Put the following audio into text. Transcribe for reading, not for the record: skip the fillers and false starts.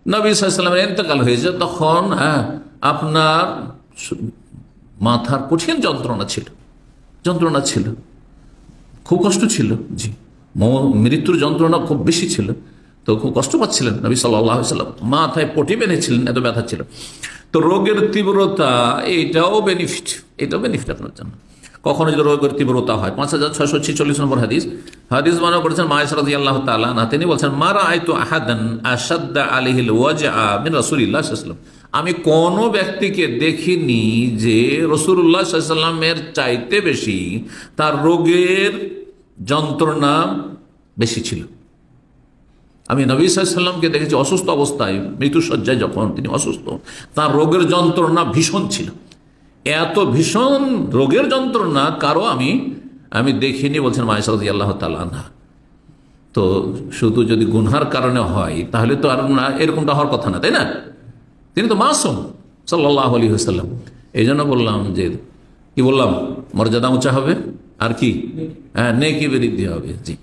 নবী সাল্লাল্লাহু আলাইহি ওয়াসাল্লামের ইন্তেকাল হয়েছে, তখন আপনার মাথার কঠিন যন্ত্রণা ছিল, খুব কষ্ট ছিল। জি, মৃত্যুর যন্ত্রণা খুব বেশি ছিল, তো খুব কষ্ট পাচ্ছিলেন নবী সাল্লাল্লাহু আলাইহি ওয়াসাল্লাম, মাথায় পটি বেঁধেছিলেন, এত ব্যথা ছিল। তো রোগের তীব্রতা এটাও বেনিফিট আপনার জন্য। কখনো যদি রোগের তীব্রতা হয়, 5646 নম্বর হাদিস বর্ণনা করেছেন মায়েশা রাদিয়াল্লাহু তাআলা আনহা, তিনি বলছেন মা রাআইতু আহাদান আশাদ্দা আলাইহিল ওয়াজআ মিন রাসূলিল্লাহ সাল্লাল্লাহু আলাইহি ওয়াসাল্লাম, আমি কোন ব্যক্তিকে দেখিনি যে রাসূলুল্লাহ সাল্লাল্লাহু আলাইহি ওয়াসাল্লামের চাইতে বেশি তার রোগের যন্ত্রণা বেশি ছিল। আমি নবী সাল্লাল্লাহু আলাইহি ওয়াসাল্লামকে দেখেছি অসুস্থ অবস্থায়, মৃত্যুশয্যায় যখন তিনি অসুস্থ, তার রোগের যন্ত্রণা ভীষণ ছিল। এত ভীষণ রোগের যন্ত্রণা কারো আমি দেখিনি, বলছেন মায়েশা রাদিয়াল্লাহু তাআলা আনহা। তো শুধু যদি গুনহার কারণে হয় তাহলে তো আর এরকমটা হওয়ার কথা না, তাই না? তিনি তো মাসুম সাল্লাল্লাহু আলাইহি ওয়াসাল্লাম। এই জন্য বললাম যে কি বললাম, মর্যাদা উঁচা হবে আর কি নেকি বৃদ্ধি হবে। জি।